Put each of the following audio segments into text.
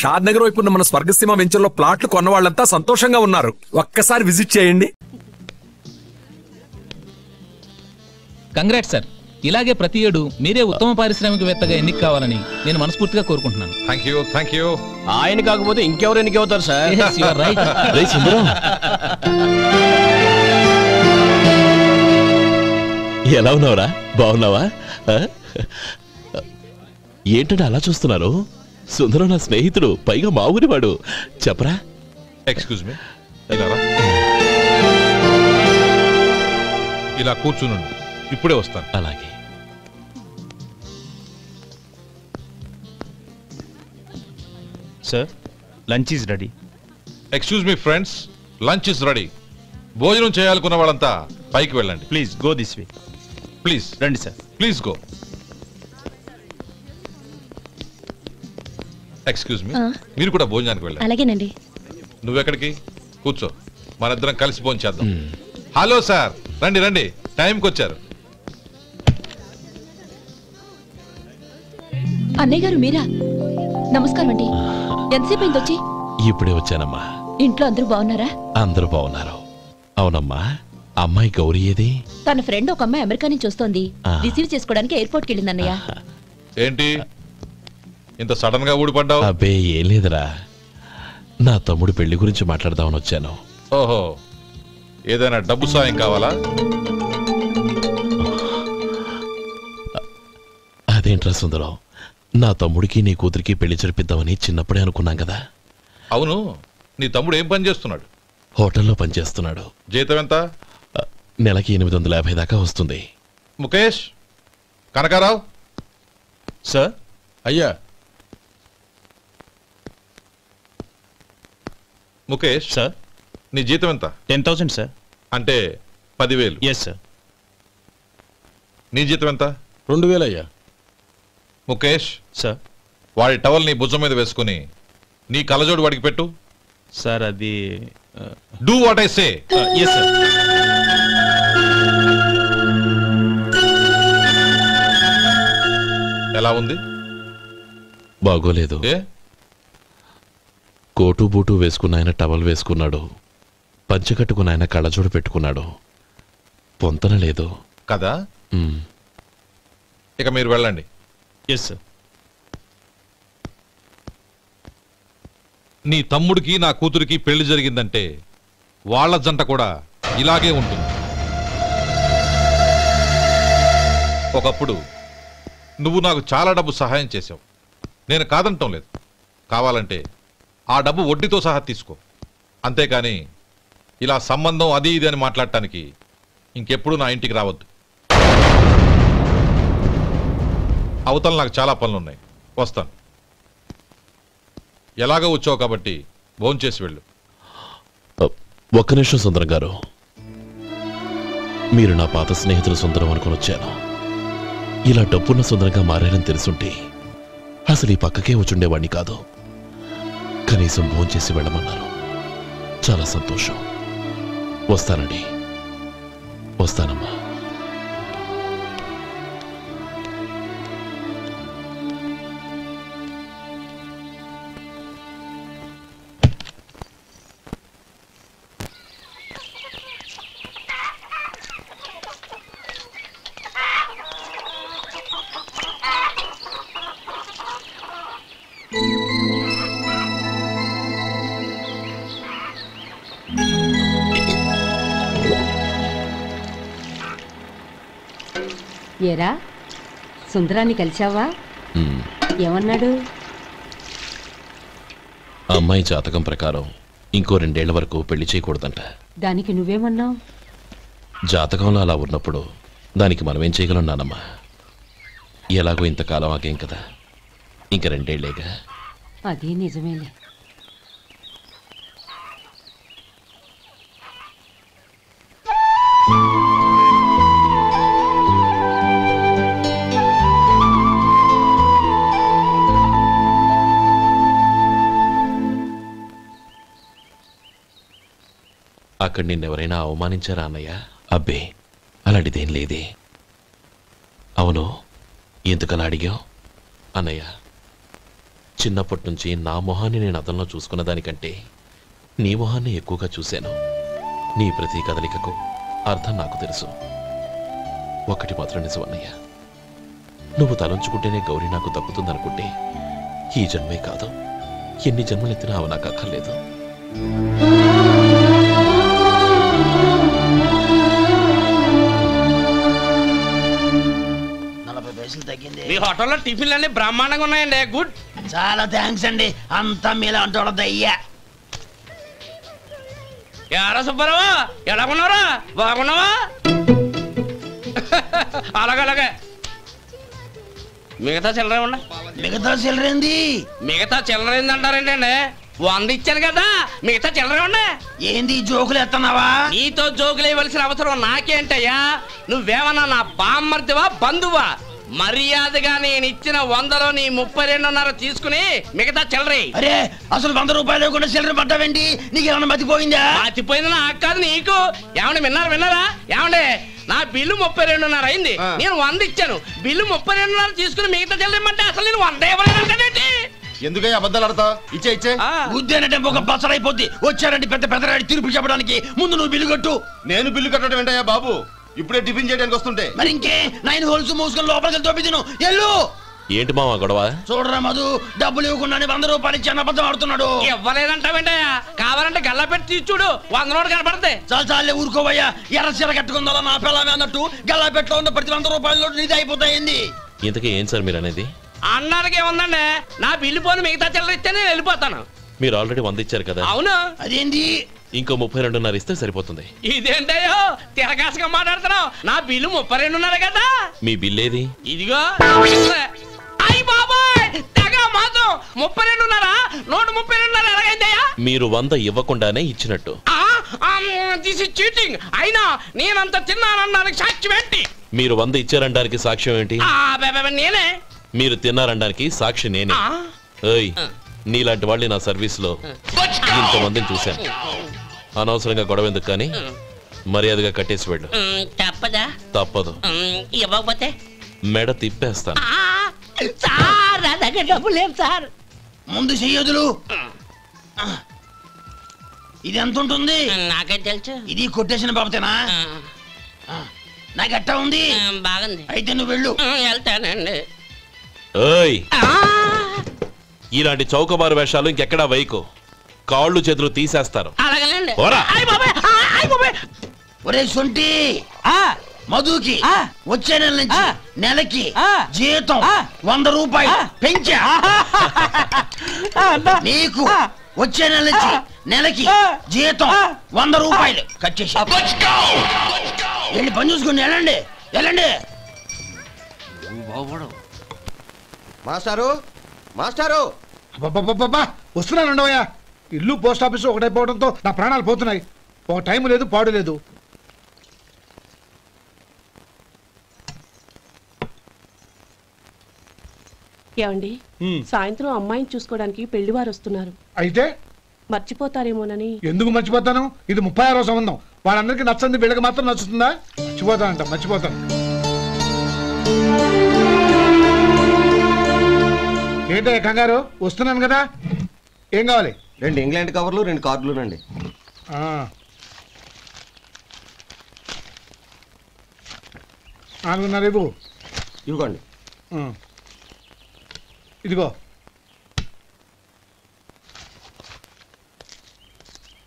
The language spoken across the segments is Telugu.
షాద్ నగర్ వైపు ఉన్న మన స్వర్గసీమ వెంచర్లో ప్లాట్లు కొన్న వాళ్ళంతా సంతోషంగా ఉన్నారు. ఒక్కసారి విజిట్ చేయండి. Congrats sir. ఇలాగే ప్రతి ఏడు మీరే ఉత్తమ పారిశ్రామికవేత్తగా ఎన్నిక కావాలని నేను మనస్ఫూర్తిగా కోరుకుంటున్నాను. Thank you. ఆయన కాకపోతే ఇంకెవరు ఎన్నిక అవుతారు సార్? ఎలా ఉన్నావురా? బాగున్నావా? ఏంటంటే అలా చూస్తున్నారు? సుందరం నా స్నేహితుడు, పైగా మా ఊరివాడు. చెప్పరా? ఎక్స్క్యూజ్ మీ, ఇలా కూర్చున్నాను, ఇప్పుడే వస్తాను. అలాగే. Sir, lunch is ready. Excuse me friends, lunch is ready. భోజనం చేయాలనుకున్న వాళ్ళంతా పైకి వెళ్ళండి. Please go this way. Please రండి sir. Please go. Excuse me, మీరు కూడా భోజనానికి వెళ్ళండి. అలాగేనండి. నువ్వెక్కడికి? కూర్చో, మనిద్దరం కలిసి భోజనం చేద్దాం. హలో సార్, రండి రండి, టైంకి వచ్చారు. అన్నయ్య గారు మీరా? నమస్కారం అండి. ఎంతసేపు అయింది వచ్చి? ఇప్పుడే వచ్చానమ్మా. ఇంట్లో అందరూ బాగున్నారా? అందరూ బాగున్నారు. అవునమ్మా, అమ్మాయి గౌరీ ఏది? తన ఫ్రెండ్ ఒక అమ్మాయి అమెరికా నుంచి వస్తోంది. రిసీవ్ చేసుకోవడానికి ఎయిర్పోర్ట్ కి వెళ్ళింది అన్నయ్య. ఏంటి ఇంత సడన్ గా ఊడిపడ్డావు? అబ్బే ఏం లేదురా, నా తమ్ముడు పెళ్లి గురించి మాట్లాడదామని వచ్చాను. ఓహో, ఏదైనా డబ్బు సాయం కావాలా? అదేంట్రా సుందరం, నా తమ్ముడికి నీ కూతురికి పెళ్లి జరిపిద్దామని చిన్నప్పుడే అనుకున్నాం కదా. అవును, నీ తమ్ముడు ఏం పని చేస్తున్నాడు? హోటల్లో పనిచేస్తున్నాడు. జీతం ఎంత? నెలకి 850 దాకా వస్తుంది. ముఖేష్, కనకారావు. సార్. అయ్యా. ముఖేష్ సార్, నీ జీతం ఎంత? 10,000 సార్. అంటే 10,000. Yes sir. నీ జీతం ఎంత? 2,000 అయ్యా. ముఖేష్ సార్, వాడి టవల్ నీ భుజం మీద వేసుకుని నీ కలజోడు వాడికి పెట్టు. సార్ అది do what I say. Yes sir. ఎలా ఉంది? బాగోలేదు. కోటు బూటు వేసుకున్న ఆయన టవల్ వేసుకున్నాడు, పంచకట్టుకున్న ఆయన కళ్ళజోడు పెట్టుకున్నాడు. పొంతన లేదు కదా. ఇక మీరు వెళ్ళండి. Yes sir. నీ తమ్ముడికి నా కూతురికి పెళ్లి జరిగిందంటే వాళ్ళ జంట కూడా ఇలాగే ఉంటుంది. ఒకప్పుడు నువ్వు నాకు చాలా డబ్బు సహాయం చేసావు, నేను కాదంటం లేదు. కావాలంటే ఆ డబ్బు వడ్డీతో సహా తీసుకో. అంతేకాని ఇలా సంబంధం అది ఇది అని మాట్లాడటానికి ఇంకెప్పుడు నా ఇంటికి రావద్దు. అవతల నాకు చాలా పనులున్నాయి, వస్తాను. ఎలాగో వచ్చావు కాబట్టి భోంచేసి వెళ్ళు. ఒక్క నిమిషం సుందరం గారు, మీరు నా పాత స్నేహితులు సుందరం అనుకుని వచ్చాను. ఇలా డబ్బున్న సుందరంగా మారారని తెలుసుంటే అసలు ఈ పక్కకే వచ్చుండేవాడిని కాదు. కనీసం భోంచేసి వెళ్ళమన్నారు, చాలా సంతోషం. వస్తానండి. వస్తానమ్మా. ఏరా, సుందరాన్ని కలిశావా? ఏమన్నాడు? అమ్మాయి జాతకం ప్రకారం ఇంకో 2 ఏళ్ల వరకు పెళ్లి చేయకూడదంట. దానికి నువ్వేమన్నావు? జాతకంలో అలా ఉన్నప్పుడు దానికి మనమేం చేయగలం నానమ్మా? ఎలాగో ఇంతకాలం ఆగేం కదా, ఇంక 2 ఏళ్లేగా. అది నిజమేలే. అక్కడ నిన్నెవరైనా అవమానించారా అన్నయ్య? అబ్బే, అలాంటిదేం లేదే. అవును, ఎందుకలా అడిగావు? అన్నయ్య, చిన్నప్పటి నుంచి నా మొహాన్ని నేను అతనిలో చూసుకున్న దానికంటే నీ మొహాన్ని ఎక్కువగా చూశాను. నీ ప్రతి కదలికకు అర్థం నాకు తెలుసు. ఒకటి మాత్రం నిజం అన్నయ్య, నువ్వు తలంచుకుంటేనే గౌరీ నాకు దక్కుతుందనుకుంటే ఈ జన్మే కాదు, ఎన్ని జన్మలెత్తినా అవి నాకు అక్కర్లేదు. మీ హోటల్లో టిఫిన్లు అన్ని బ్రహ్మాండంగా ఉన్నాయండి. గుడ్, చాలా థ్యాంక్స్ అండి. అంతా మీలా అంటూ అయ్యా. యారా సుబ్బారావు, ఎలాగున్నారా? బాగున్నావా? అలాగే మిగతా చిల్లర ఉన్నా. మిగతా చిల్లరేంది? మిగతా చిల్లర ఏందంటారేంటండి? 100 ఇచ్చాను కదా, మిగతా చిల్లర ఉన్నా. ఏంది జోకులు ఎత్తన్నావా? నీతో జోకులు ఇవ్వాల్సిన అవసరం నాకేంటయ్యా? నువ్వేమన్నా నా బామ్మర్దివా, బంధువా? మర్యాదగా నేను ఇచ్చిన 100లో నీ 32.5 తీసుకుని మిగతా చిల్లరి. అరే, అసలు 100 రూపాయలు కూడా చిల్లర పట్టావేంటి? నీకేమన్నా మతిపోయిందా? మతిపోయింది నాకు కాదు, నీకు. ఏమండి విన్నారా? ఏమండి, నా బిల్లు 32.5 అయింది. నేను 100 ఇచ్చాను. బిల్లు 32.5 తీసుకుని మిగతా చిల్లరమంటే అసలు నేను 100 ఇవ్వలేదంటే ఎందుకయ్యా అబద్ధాలు ఆడతావు? ఇచ్చే ఉద్యానంటే ఒక బసరైపోద్ది. వచ్చారంటే పెద్ద పెద్దరాడి తీర్పు చెప్పడానికి ముందు నువ్వు బిల్లు కట్టు. నేను బిల్లు కట్టడం ఏంటయ్యా బాబు? ఇప్పుడే టిఫిన్ చేయడానికి వస్తుంటే మరి ఇంకే 9 హోల్స్ మూసుకొని లోపలికి తోపి తిను. ఎల్లు. ఏంటి మావా గొడవ? చూడరా మధు, డబ్బులు ఇవ్వకుండానే 100 రూపాయలు ఇచ్చి అబద్ధం ఆడుతున్నాడు. ఇవ్వలేదంటావేంటయ్యా? కావాలంటే గల్లా పెట్టి తీర్చుడు, 100 నోటు కనపడతాయి. చాలే ఊరుకోవయ్యా. ఎర్ర చీర కట్టుకుందా నా పిల్లమే అన్నట్టు గల్లా పెట్లో ఉన్న ప్రతి 100 రూపాయలు నీది అయిపోతాయింది. ఇంతకీ ఏం సార్ మీరు అనేది? అన్నానికి ఏముందండి, నా బిల్లు పోను మిగతా చిల్లర ఇస్తే నేను వెళ్ళిపోతాను. మీరు ఆల్రెడీ 100 ఇచ్చారు కదా? అవును. అదేంటి? ఇంకో 32.5 ఇస్తే సరిపోతుంది. ఇదేంటయ్యో తిరగాసుగా మాట్లాడుతున్నావు? నా బిల్లు 32.5 కదా. మీ బిల్ ఏది? ఇదిగో. అయ్య బాబాయ్, తెగ మాతో 32.5 132.5 ఎలాగైందయ్యా? మీరు 100 ఇవ్వకుండానే ఇచ్చినట్టు. This is cheating. అయినా నేనంత తిన్నానన్నానికి సాక్ష్యం ఏంటి? మీరు 100 ఇచ్చారనడానికి సాక్ష్యం ఏంటి? నేనే. మీరు తిన్నారనడానికి సాక్షి నేనే. ఏయ్, నీలాంటి వాళ్ళని నా సర్వీస్ లో ఇంతమందిని చూశాను. అనవసరంగా గొడవ ఎందుకు కానీ మర్యాదగా కట్టేసి వెళ్ళు. తప్పదా? తప్పదు. ఇవ్వకపోతే మెడ తిప్పేస్తాను. సార్ నా దగ్గర డబ్బు లేవు సార్. ముందు చెయ్యదులు. ఇది ఎంత ఉంటుంది? నాకే తెలుసు. ఇది కొట్టేసిన బాబతేనా? నాకు ఎట్టా ఉంది? బాగుంది. అయితే నువ్వు వెళ్ళు. వెళ్తానండి. ఏయ్, ఇలాంటి చౌకబారు వేషాలు ఇంకెక్కడా వైకు. కాళ్ళు చేతులు తీసేస్తారు. అలాగేనండి. ఒరే సొంటి, మధుకి వచ్చే నెల నుంచి నెలకి జీతం 100 రూపాయలు పెంచా. నీకు వచ్చే నెల నుంచి నెలకి జీతం 100 రూపాయలు కట్ చేసి వెళ్ళి పని చూసుకుని వెళ్ళండి. మాస్టారు మాస్టారు వస్తున్నానండవయ్యా. ఇల్లు పోస్ట్ ఆఫీసు ఒకటైపోవడంతో నా ప్రాణాలు పోతున్నాయి. ఒక టైం లేదు, పాడు లేదు. ఏమండి, సాయంత్రం అమ్మాయిని చూసుకోవడానికి పెళ్లివారు వస్తున్నారు. అయితే మర్చిపోతారేమోనని. ఎందుకు మర్చిపోతాను? ఇది 36వ సంబంధం. వాళ్ళందరికీ నచ్చంది, వీళ్ళకి మాత్రం నచ్చుతుందా? మర్చిపోతాను. ఏంటో కంగారు? వస్తున్నాను కదా. ఏం కావాలి? 2 ఇంగ్లాండ్ కవర్లు 2 కార్డులు రండి. 4.5 ఇవ్వండి. ఇదిగో.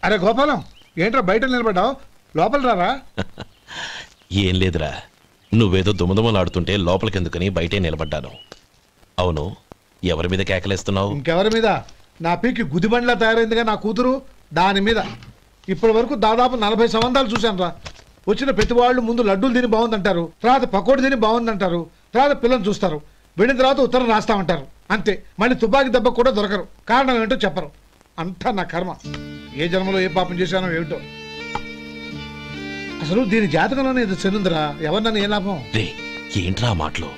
అరే గోపాలం, ఏంట్రా బయట నిలబడ్డావు? లోపల రారా. ఏం లేదురా, నువ్వేదో దుమదుమలాడుతుంటే లోపలికెందుకని బయటే నిలబడ్డాను. అవును, ఎవరి మీద కేకలేస్తున్నావు? ఇంకెవరి మీద? నా పీకి గుదిబండ్లా తయారైందిగా నా కూతురు, దాని మీద. ఇప్పటి వరకు దాదాపు 40 సంబంధాలు చూశాను రా. వచ్చిన ప్రతి వాళ్ళు ముందు లడ్డూలు తిని బాగుందంటారు, తర్వాత పకోడి తిని బాగుందంటారు, తర్వాత పిల్లలు చూస్తారు, వెళ్ళిన తర్వాత ఉత్తరం రాస్తామంటారు. అంతే. మళ్ళీ తుపాకీ దెబ్బ కూడా దొరకరు. కారణం ఏంటో చెప్పరు. అంతా నా కర్మ. ఏ జన్మలో ఏ పాపం చేశానో ఏమిటో. అసలు దీని జాతకంలోనే ఇది చెందుందిరా. ఎవరినన్నా ఏ లాభం? ఏంట్రా మాటలు?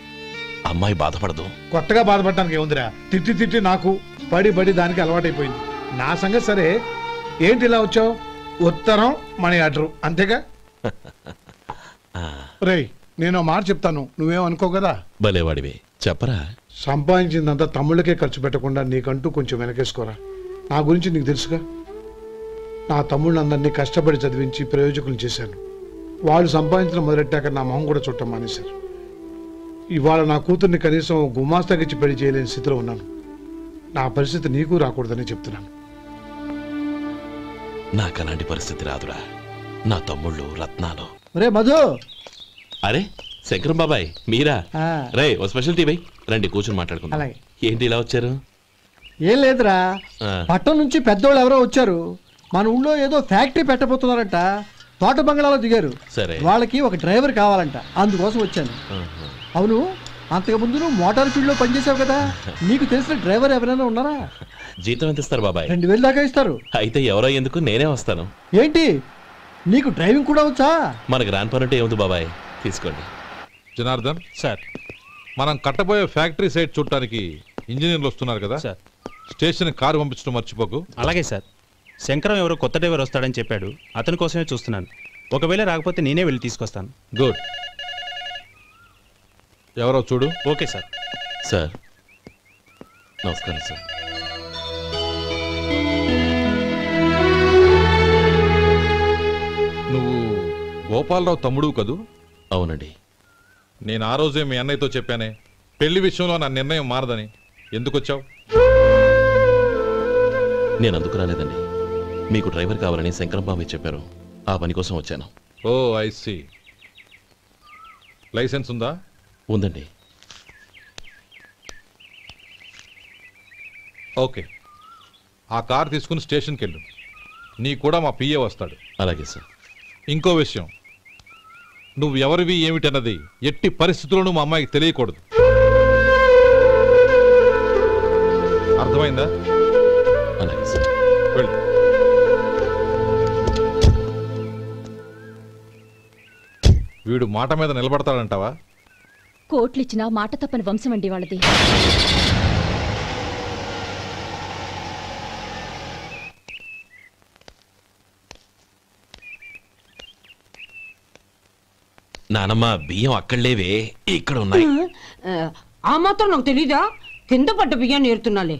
అమ్మాయి బాధపడదు. కొత్తగా బాధపడటానికి ఏముందిరా? తిట్టి నాకు పడి దానికి అలవాటైపోయింది. నా సంగతి సరే, ఏంటి ఇలా వచ్చావు? ఉత్తరం, మనీ ఆర్డర్, అంతేగా? రేయ్, నేను మాట చెప్తాను, నువ్వేం అనుకో కదా. భలేవాడివి, చెప్పరా. సంపాదించిందంతా తమ్ముళ్ళకే ఖర్చు పెట్టకుండా నీకంటూ కొంచెం వెనకేసుకోరా. నా గురించి నీకు తెలుసుగా. నా తమ్ముళ్ళందరినీ కష్టపడి చదివించి ప్రయోజకులు చేశాను. వాళ్ళు సంపాదించడం మొదలెట్టాక నా మొహం కూడా చుట్టం మానేశారు. ఇవాళ నా కూతుర్ని కనీసం గుమాస్తాకిచ్చి పెళ్లి చేయలేని స్థితిలో ఉన్నాను. నా పరిస్థితి నీకు రాకూడదని చెప్తున్నాను. నాకు అలాంటి పరిస్థితి రాదురా. నా తమ్ముళ్ళు రత్నాలు. రే మధు. అరే శంకరం బాబాయ్ మీరా? రే ఓ స్పెషల్ టీ బై రండి కూర్చొని మాట్లాడుకుందాం. ఏంటి ఇలా వచ్చారు? ఏం లేదురా, పట్టణం నుంచి పెద్దోళ్ళు ఎవరో వచ్చారు. మన ఊళ్ళో ఏదో ఫ్యాక్టరీ పెట్టబోతున్నారంట. తోట బంగ్లాలో దిగారు. సరే, వాళ్ళకి ఒక డ్రైవర్ కావాలంట, అందుకోసం వచ్చాను. అవును, అంతకు ముందు నువ్వు మోటార్ ఫీల్డ్ లో పనిచేసావు కదా, నీకు తెలిసిన డ్రైవర్ ఎవరైనా ఉన్నారా? జీతం ఎంత ఇస్తారు బాబాయ్? 2000 దాకా ఇస్తారు. అయితే ఎవరో ఎందుకు, నేనే వస్తాను. ఏంటి నీకు డ్రైవింగ్ కూడా వచ్చా? మనకు రాని పనుంటే ఏముంది బాబాయ్, తీసుకోండి. జనార్దన్ సార్, మనం కట్టబోయే ఫ్యాక్టరీ సైట్ చూడటానికి ఇంజనీర్లు వస్తున్నారు కదా సార్. స్టేషన్ కారు పంపించడం మర్చిపోకు. అలాగే సార్. శంకరం ఎవరో కొత్త డ్రైవర్ వస్తాడని చెప్పాడు, అతని కోసమే చూస్తున్నాను. ఒకవేళ రాకపోతే నేనే వెళ్ళి తీసుకొస్తాను. గుడ్. ఎవరో చూడు. Okay sir. సార్ నమస్కారం సార్. నువ్వు గోపాలరావు తమ్ముడు కదూ? అవునండి. నేను ఆ రోజే మీ అన్నయ్యతో చెప్పానే, పెళ్లి విషయంలో నా నిర్ణయం మారదని. ఎందుకు వచ్చావు? నేను అందుకు రాలేదండి. మీకు డ్రైవర్ కావాలని శంకరం బాబాయ్ చెప్పారు, ఆ పని కోసం వచ్చాను. ఓ ఐ సీ. లైసెన్స్ ఉందా? ఉందండి. ఓకే, ఆ కార్ తీసుకుని స్టేషన్కి వెళ్ళు. నీ కూడా మా పిఏ వస్తాడు. అలాగే సార్. ఇంకో విషయం, నువ్వు ఎవరివి ఏమిటన్నది ఎట్టి పరిస్థితుల్లోనూ మా అమ్మాయికి తెలియకూడదు. అర్థమైందా? అలాగే సార్. వెళ్ళు. వీడు మాట మీద నిలబడతాడంటావా? కోట్లిచ్చినా మాట తప్పని వంశం అండి వాళ్ళది. నానమ్మ బియ్యం అక్కడలేవే, ఇక్కడ ఉన్నాయి. ఆ మాత్రం నాకు తెలీదా? కింద పడ్డ బియ్యాన్ని ఏరుతున్నాలే.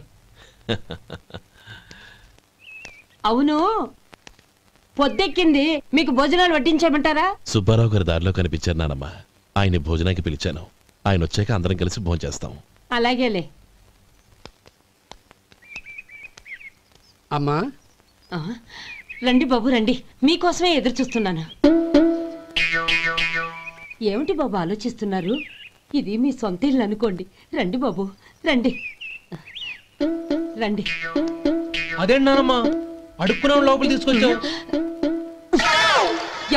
అవును, పొద్దెక్కింది, మీకు భోజనాలు వడ్డించమంటారా? సుబ్బారావు గారి దారిలో కనిపించారు నానమ్మ. ఆయన భోజనానికి పిలిచాను. ఆయన వచ్చాక అందరం కలిసి భోజనం చేస్తాం. అలాగేలే. అమ్మా రండి బాబు రండి, మీకోసమే ఎదురు చూస్తున్నాను. ఏమిటి బాబు ఆలోచిస్తున్నారు? ఇది మీ సొంత ఇల్లు అనుకోండి. రండి బాబు రండి రండి. అదేంటమ్మా అడుక్కునే లోపల తీసుకొచ్చావు?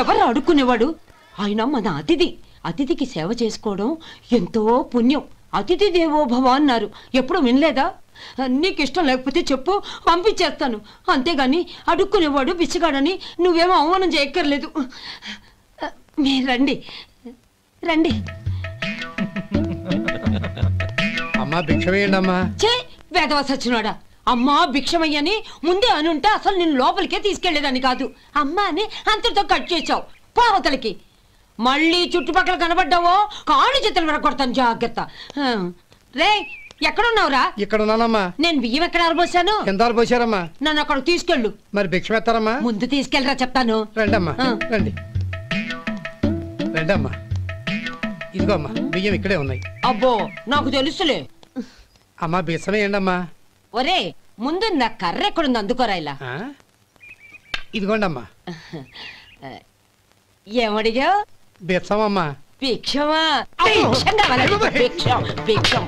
ఎవరు అడుక్కునేవాడు? ఆయన మన అతిథి. అతిథికి సేవ చేసుకోవడం ఎంతో పుణ్యం. అతిథి దేవో భవ అన్నారు, ఎప్పుడు వినలేదా? నీకు ఇష్టం లేకపోతే చెప్పు, పంపించేస్తాను. అంతేగాని అడుక్కునేవాడు బిచ్చగాడని నువ్వేమో అవమానం చేయక్కర్లేదు. మీరు రండి రండి. అమ్మా భిక్షమేయండి అమ్మా. చే వేదవ సచ్చినోడా, అమ్మా భిక్షమయ్యని ముందే అనుంటే అసలు నేను లోపలికే తీసుకెళ్లేదని కాదు. అమ్మా అని అంతటితో కట్ చేసావు. పావతలకి మళ్ళీ చుట్టుపక్కల కనబడ్డావో కాళ్ళు చేతులు విరగొడతాను, జాగ్రత్త. రే ఎక్కడున్నావురా? ఇక్కడ ఉన్నానమ్మా. నేను బియ్యం ఎక్కడ ఆరబోసాను? ఎంత ఆరబోసారమ్మా? నన్ను అక్కడ తీసుకెళ్ళు. మరి భిక్షం ఎత్తారమ్మా? ముందు తీసుకెళ్ళరా చెప్తాను. రండమ్మా రండి రండమ్మా. ఇదిగో అమ్మా బియ్యం ఇక్కడే ఉన్నాయి. అబ్బో నాకు తెలుసులే. అమ్మా బిచ్చమేయండి అమ్మా. ఒరే ముందు నా కర్ర ఎక్కడుంది, అందుకోరా ఇలా. ఇదిగోండి అమ్మా. ఏమడిగా? బిచ్చమమ్మా. భిక్షమా? భిక్షం కావాలండి, భిక్షం భిక్షం.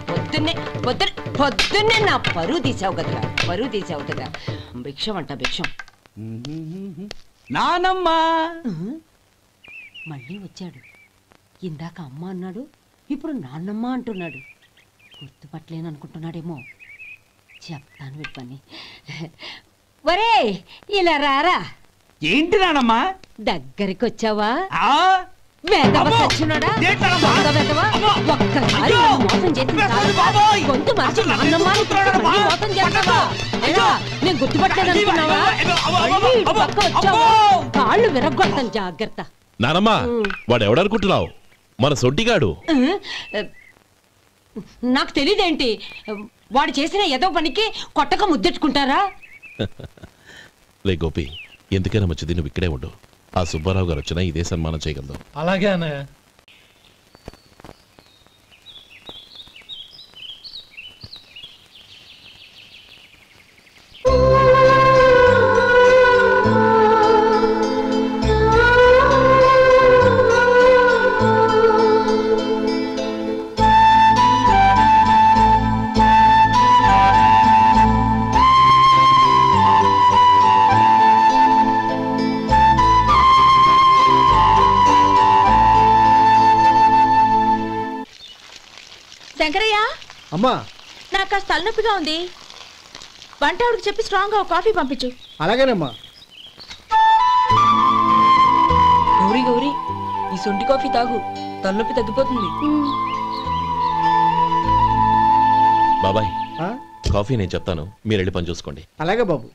పొద్దున్నే నా పరువు తీసావు కదరా, పరువు తీసావు కదా. భిక్షం అంట భిక్షం. నానమ్మా మళ్ళీ వచ్చాడు. ఇందాక అమ్మ అన్నాడు, ఇప్పుడు నాన్నమ్మ అంటున్నాడు. గుర్తుపట్టలేననుకుంటున్నాడేమో. చెప్తాను వీడి పని. ఒరే ఇలా రారా. ఏంటి నానమ్మా? దగ్గరికి వచ్చావా? ఒక్కసారి మోసం చేసి గొంతు మార్చి నాన్నమ్మ మోసం చేస్తావా? నేను గుర్తుపట్టలేదనుకున్నావా? పక్క వచ్చావా కాళ్ళు విరగొడతాను, జాగ్రత్త. నానమ్మా వాడు ఎవడనుకుంటున్నావు? మన సొంటిగాడు. నాకు తెలియదేంటి? వాడు చేసిన ఏదో పనికి కొట్టక ముద్దెట్టుకుంటారా? లే గోపి, ఎందుకైనా మంచిది నువ్వు ఇక్కడే ఉండు. ఆ సుబ్బారావు గారు వచ్చినా ఇదే సన్మానం చేయగలదు. అలాగే అన్నయ్య. శంకరయ్య, అమ్మా నాకు కాస్త తలనొప్పిగా ఉంది. వంట ఆవిడకి చెప్పి స్ట్రాంగ్ గా కాఫీ పంపించు. అలాగేనమ్మా. గౌరీ గౌరీ, ఈ సొంటి కాఫీ తాగు, తలనొప్పి తగ్గిపోతుంది. బాబాయ్, కాఫీ నేను చెప్తాను, మీరు వెళ్ళి పని చూసుకోండి. అలాగే బాబు.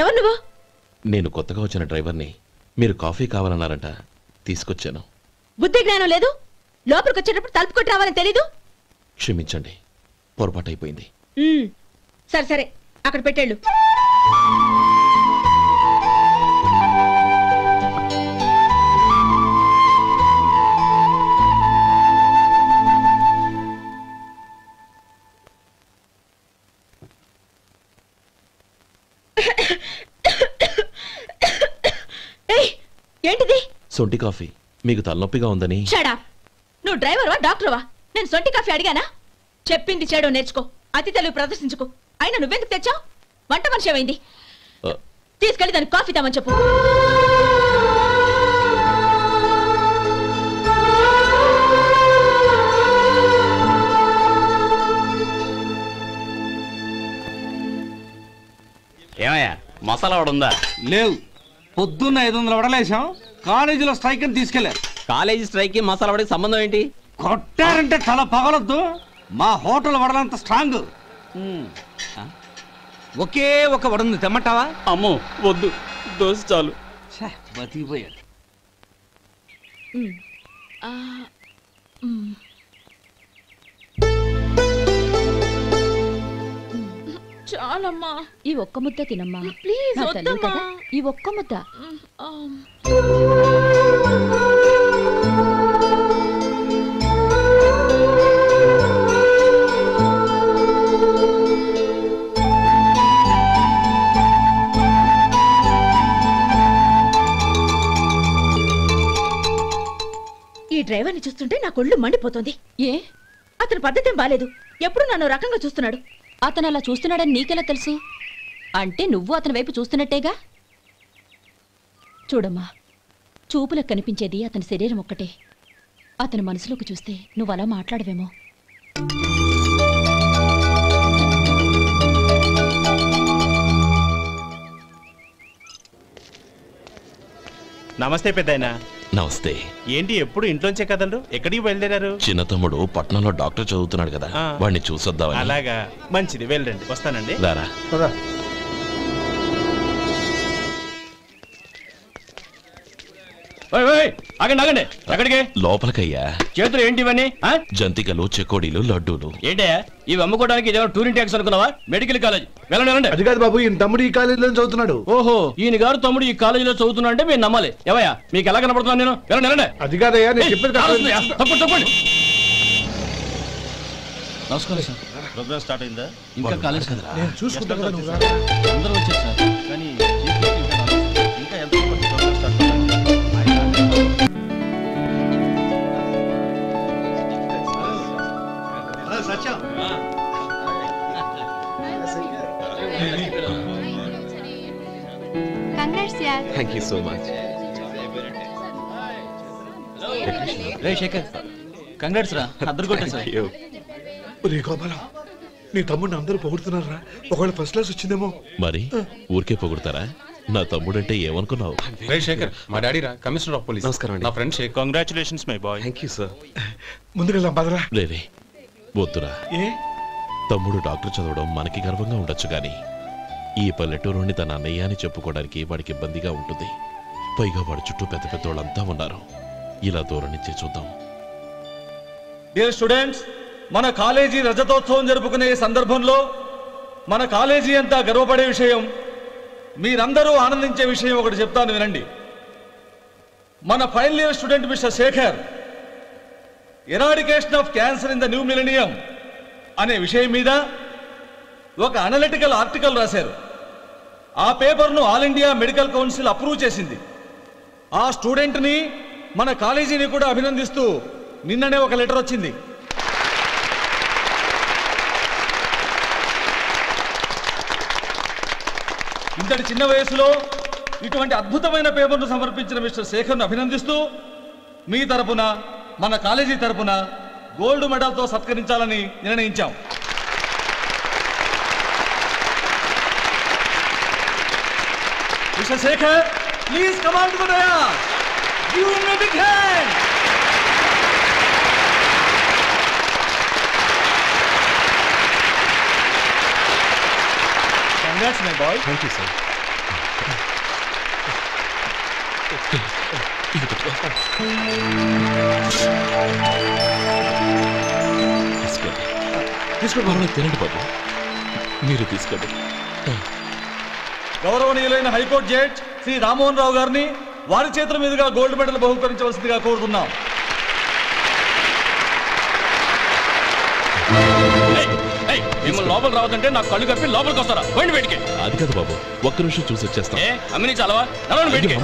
ఎవరు నువ్వు? నేను కొత్తగా వచ్చిన డ్రైవర్ని. మీరు కాఫీ కావాలన్నారంట, తీసుకొచ్చాను. బుద్ధి జ్ఞానం లేదు. లోపలికి వచ్చేటప్పుడు తలుపు కొట్టి రావాలని తెలీదు. క్షమించండి, పొరపాటు అయిపోయింది. సరే సరే, అక్కడ పెట్టేళ్ళు. ఏంటిది? సొంటి కాఫీ. మీకు తలనొప్పిగా ఉందని. షడా, నువ్వు డ్రైవర్వా డాక్టర్వా? నేను సొంటి కాఫీ అడిగానా? చెప్పింది చేయడం నేర్చుకో, అతి తెలివి ప్రదర్శించుకో. అయినా నువ్వెందుకు తెచ్చావు? వంట మనిషి ఏమైంది? తీసుకెళ్ళి దానికి కాఫీ తామని చెప్పు. ఏమయ్యా, మసాలా వడ ఉందా? లేవు. పొద్దున్న 500 వడలేసాం, కాలేజీలో స్ట్రైక్ అని తీసుకెళ్లారు. కాలేజీ స్ట్రైక్ కి మసాలా వడకి సంబంధం ఏంటి? కొట్టారంటే తల పగలొద్దు. మా హోటల్ వడలంత స్ట్రాంగ్. ఒకే ఒక వడ ఉంది, తెమ్మంటావా? అమ్మో వద్దు, దోశ చాలు. బతికిపోయాడు. చాలమ్మా, ఈ ఒక్క ముద్ద తినమ్మా ప్లీజ్. నా తల్లి కదా, ఈ ఒక్క ముద్ద. ఈ డ్రైవర్ని చూస్తుంటే నా కొళ్ళు మండిపోతుంది. ఏ? అతని పద్ధతి ఏం బాలేదు. ఎప్పుడు నన్ను రకంగా చూస్తున్నాడు. అతను అలా చూస్తున్నాడని నీకెలా తెలుసు? అంటే నువ్వు అతని వైపు చూస్తున్నట్టేగా. చూడమ్మా, చూపులకు కనిపించేది అతని శరీరం ఒక్కటే. అతని మనసులోకి చూస్తే నువ్వు అలా మాట్లాడవేమో. నమస్తే పెద్దాయనా. నమస్తే. ఏంటి ఎప్పుడు ఇంట్లోంచే కదలరు? ఎక్కడికి బయలుదేరారు? చిన్న తమ్ముడు పట్నంలో డాక్టర్ చదువుతున్నాడు కదా, వాడిని చూసొద్దామని. అలాగా, మంచిది, వెళ్ళండి. వస్తానండి. రారా. ఆగండి ఆగండి, ఎక్కడికి? లోపలికయ్యా. చేతులు ఏంటి ఇవన్నీ? జంతికలు, చెకోడీలు, లడ్డూలు. ఏంటయ్యా ఇవి అమ్ముకోవడానికి ఇదేమో టూరింగ్ ట్యాక్స్ అనుకున్నావా? Medical college. వెళ్ళండి వెళ్ళండి. అది కాదు బాబు, ఈయన తమ్ముడు ఈ కాలేజీలో చదువుతున్నాడు. ఓహో, ఈయన గారు తమ్ముడు ఈ కాలేజీలో చదువుతున్నా అంటే మీరు నమ్మాలి. ఏవయ్యా మీకు ఎలా కనపడుతున్నాను నేను? వెళ్ళండి వెళ్ళండి. అది కాదయ్యా, నేను చెప్పేది తప్పండి తప్పండి. నమస్కారం సార్. ప్రోగ్రామ్ స్టార్ట్ అయిందా? ఇంకా కాలేజ్ కదా, నేను చూసుకుంటాను కదా, నువ్వు రా. అందరూ వచ్చారు సార్. కానీ ఇంకా ఎంత ప్రోగ్రామ్ స్టార్ట్ అయింది? సత్యం. కంగ్రాట్స్ యార్. Thank you so much. రే శేఖర్, కంగ్రాట్స్ రా, అద్దరు కొట్టేసా. ఒరే గోపాలం, నీ తమ్ముడిని అందరూ పొగుడుతున్నారా? ఒకవేళ ఫస్ట్ క్లాస్ వచ్చిందేమో. మరి ఊరికే పొగుడతారా? నా తమ్ముడంటే ఏమనుకున్నావు? శేఖర్, మా డాడీ రా, కమిషనర్ ఆఫ్ పోలీస్. నమస్కారం అండి. నా friend Shekhar. Congratulations my boy. Thank you sir. ముందుకెళ్దాం పదరా. లేదే వద్దురా. ఏ తమ్ముడు డాక్టర్ చదవడం మనకి గర్వంగా ఉండొచ్చు కానీ ఈ పల్లెటూరుని తన అన్నయ్య అని చెప్పుకోవడానికి వాడికి ఇబ్బందిగా ఉంటుంది. పైగా వాడి చుట్టూ పెద్ద పెద్ద వాళ్ళంతా ఉన్నారు. ఇలా దూరం నుంచి చూద్దాం. డియర్ స్టూడెంట్స్, మన కాలేజీ రజతోత్సవం జరుపుకునే సందర్భంలో మన కాలేజీ అంతా గర్వపడే విషయం, మీరందరూ ఆనందించే విషయం ఒకటి చెప్తాను వినండి. మన final year student Mister Shekhar eradication of cancer in the new millennium అనే విషయం మీద ఒక అనలిటికల్ ఆర్టికల్ రాశారు. ఆ పేపర్ను All India Medical Council approve చేసింది. ఆ స్టూడెంట్ని మన కాలేజీని కూడా అభినందిస్తూ నిన్ననే ఒక లెటర్ వచ్చింది. ఇంతటి చిన్న వయసులో ఇటువంటి అద్భుతమైన పేపర్ను సమర్పించిన మిస్టర్ శేఖర్ను అభినందిస్తూ మీ తరపున, మన కాలేజీ తరపున గోల్డ్ మెడల్తో సత్కరించాలని నిర్ణయించాం. Mister Shekhar, please come on to the dais. Give him a big hand. Congrats, my boy. Thank you, sir. తినండి బాబు, మీరు తీసుకోండి. గౌరవనీయులైన హైకోర్టు జడ్జ్ శ్రీ రామ్మోహన్ రావు గారిని వారి చేతుల మీదుగా గోల్డ్ మెడల్ బహుకరించవలసిందిగా కోరుతున్నాం. మిమ్మల్ని లోపల రావద్దంటే నాకు కళ్ళు కప్పి లోపలికి వస్తారా? పోయింది బయటికి. అది కాదు బాబు, ఒక్క నిమిషం చూసి వచ్చేస్తాం. అమ్మిని చాలవా? నడవండి బయటికి.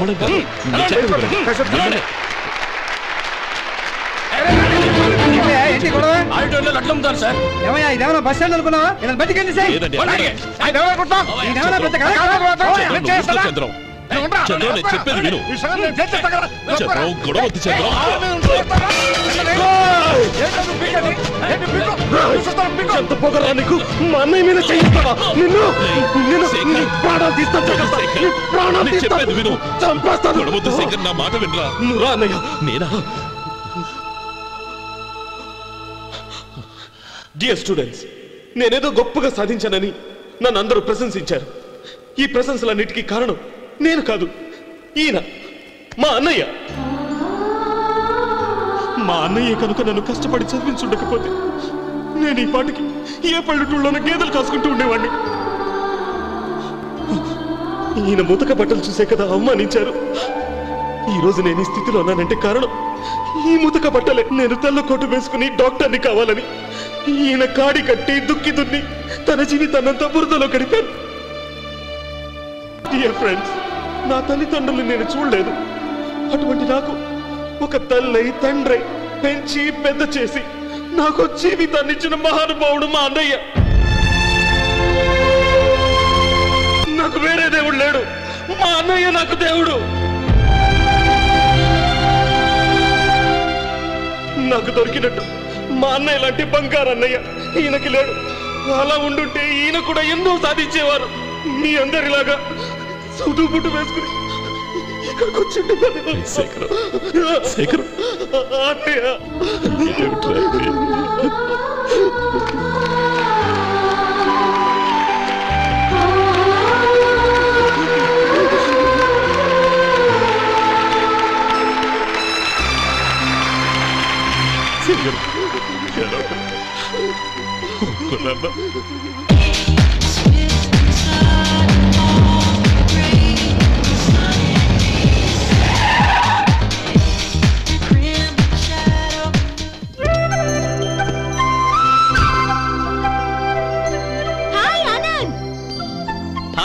ఆడిటోరియంలో లడ్లు అమ్ముతారు సార్. ఏమయ్యా, ఇదేమన్నా బస్ స్టాండ్ అనుకున్నావా? ఇలా బయటికి వెళ్ళి సార్. చంద్రం, నేను చెప్పేది విను. చంద్రం, గొడవ వద్దు చంద్రం. ఎంత పొగరా నీకు? మా అన్నయ్య మీద చేయిస్తావా? నిన్ను ప్రాణాలు తీస్తాను. చెప్పేది విను. చంపేస్తాను. గొడవ వద్దు శేఖర్, నా మాట వినరా. నువ్వు రా అన్నయ్య. నేనా? డియర్ స్టూడెంట్స్, నేనేదో గొప్పగా సాధించానని నన్ను అందరూ ప్రశంసించారు. ఈ ప్రశంసలన్నిటికీ కారణం నేను కాదు, ఈయన మా అన్నయ్య. మా అన్నయ్య కనుక నన్ను కష్టపడి చదివించుండకపోతే నేను ఈ పాటికి ఏ పల్లెటూళ్ళలోనూ గేదెలు కాసుకుంటూ ఉండేవాడిని. ఈయన ముతక బట్టలు చూసే కదా అవమానించారు. ఈ రోజు నేను ఈ స్థితిలో ఉన్నానంటే కారణం ఈ ముతక బట్టలే. నేను తెల్ల కోటు వేసుకుని డాక్టర్ని కావాలని ఈయన కాడి కట్టి దుక్కి దున్ని తన జీవితాన్నంతా బురదలో గడిపాను. డియర్ ఫ్రెండ్స్, నా తల్లిదండ్రులు నేను చూడలేదు. అటువంటి నాకు ఒక తల్లై తండ్రై పెంచి పెద్ద చేసి నాకు జీవితాన్ని ఇచ్చిన మహానుభావుడు మా అన్నయ్య. నాకు వేరే దేవుడు లేడు, మా అన్నయ్య నాకు దేవుడు. నాకు దొరికినట్టు మా అన్నయ్య లాంటి బంగారు అన్నయ్య ఈయనకి లేడు. అలా ఉండుంటే ఈయన కూడా ఎన్నో సాధించేవారు. మీ అందరిలాగా సూటు బుట్టు వేసుకుని ఇక్కడికి వచ్చింది. శేఖర్, అన్నయ్య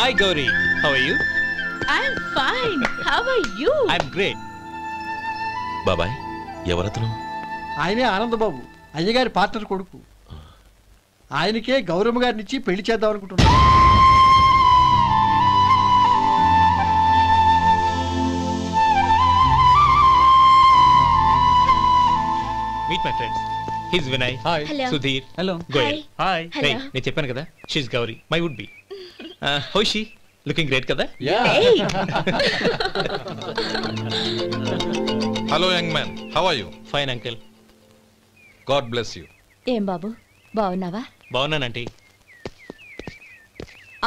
Hi Gauri, how are you? I'm fine. How are you? I'm great. బాబాయ్, ఎవరతను? ఆయనే ఆనందబాబు, అయ్యగారి పార్ట్నర్ కొడుకు. ఆయనకే గౌరమ్మ గారిని ఇచ్చి పెళ్లి చేద్దాం అనుకుంటున్నాను. Meet my friends. He's Vinay Hello. Sudheer Hello. Goyal Hi. Hello. నేను చెప్పాను కదా she's Gauri my would be how she looking great కదా hello young man how are you fine uncle God bless you ఏం బాబు బాగున్నావా? బాగున్నానంటీ.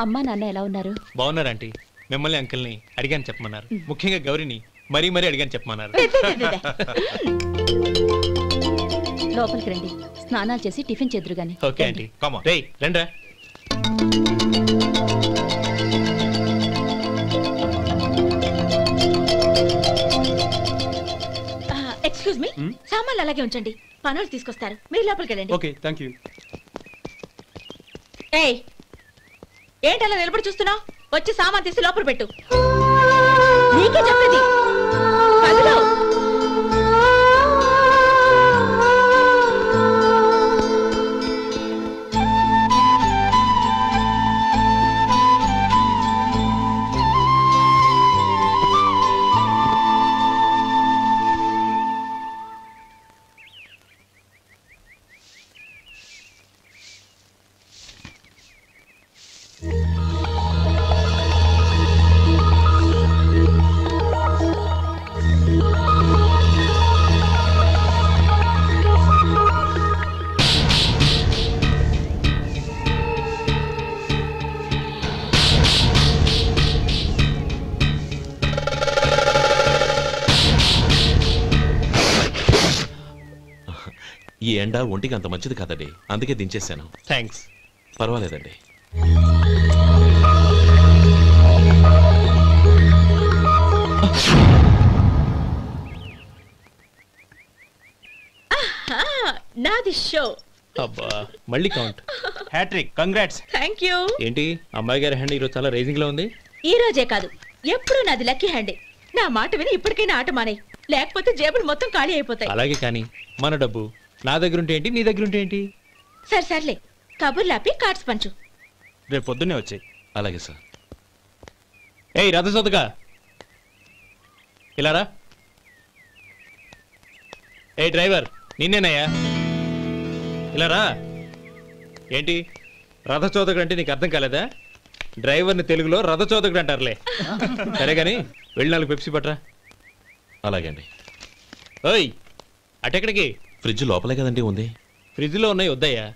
అమ్మా నాన్న ఎలా ఉన్నారు? బాగున్నారంటీ. మిమ్మల్ని అంకిల్ని అడిగాను చెప్పమన్నారు. ముఖ్యంగా గౌరీని మరీ అడిగాను చెప్పమన్నారు. లోపలికి రండి, స్నానాలు చేసి టిఫిన్ చేదురు గాని. Okay aunty. రేయ్ రండ్రా. ఎక్స్క్యూజ్ మీ, సామాన్లు అలాగే ఉంచండి, పనులు తీసుకొస్తారు, మీరు లోపలికి వెళ్ళండి. Okay thank you. ఏయ్, ఏంటి అలా నిలబడి చూస్తున్నావు? వచ్చి సామాన్ తీసి లోపల పెట్టు. నీకే చెప్పేది. కదులు. ఈ ఎండ ఒంటికి అంత మంచిది కాదండి, అందుకే దించేశాను. థ్యాంక్స్. పర్వాలేదండి. నాది షో. అబ్బా మళ్ళీ count. Hattrick. Congrats. Thank you. ఏంటి అమ్మాయి గారి హ్యాండ్ ఈరోజు చాలా రైజింగ్ లో ఉంది? ఈ రోజే కాదు, ఎప్పుడు నాది లక్కీ హ్యాండే. నా మాట విని ఇప్పటికైనా ఆట మానే, లేకపోతే జేబులు మొత్తం ఖాళీ అయిపోతాయి. అలాగే కానీ మన డబ్బు నా దగ్గర ఉంటే ఏంటి, నీ దగ్గర ఉంటే ఏంటి? సరే సర్లే, కబుర్లు ఆపి కార్డ్స్ పంచు. రేపు పొద్దున్నే వచ్చాయి. అలాగే సార్. ఏయ్ రథసోదగా ఇలారా. ఏ డ్రైవర్ నిన్నేనయ్యా, ఇలారా. ఏంటి రథచోదకుడు అంటే నీకు అర్థం కాలేదా? డ్రైవర్ని తెలుగులో రథచోదకుడు అంటారులే. సరే కానీ వెళ్ళి 4 పెప్సీ పట్రా. అలాగే అండి. ఓయ్ అటెక్కడికి? ఫ్రిడ్జ్ లోపలే కదండి ఉంది. ఫ్రిడ్జ్లో ఉన్నాయి వద్దయ్యా,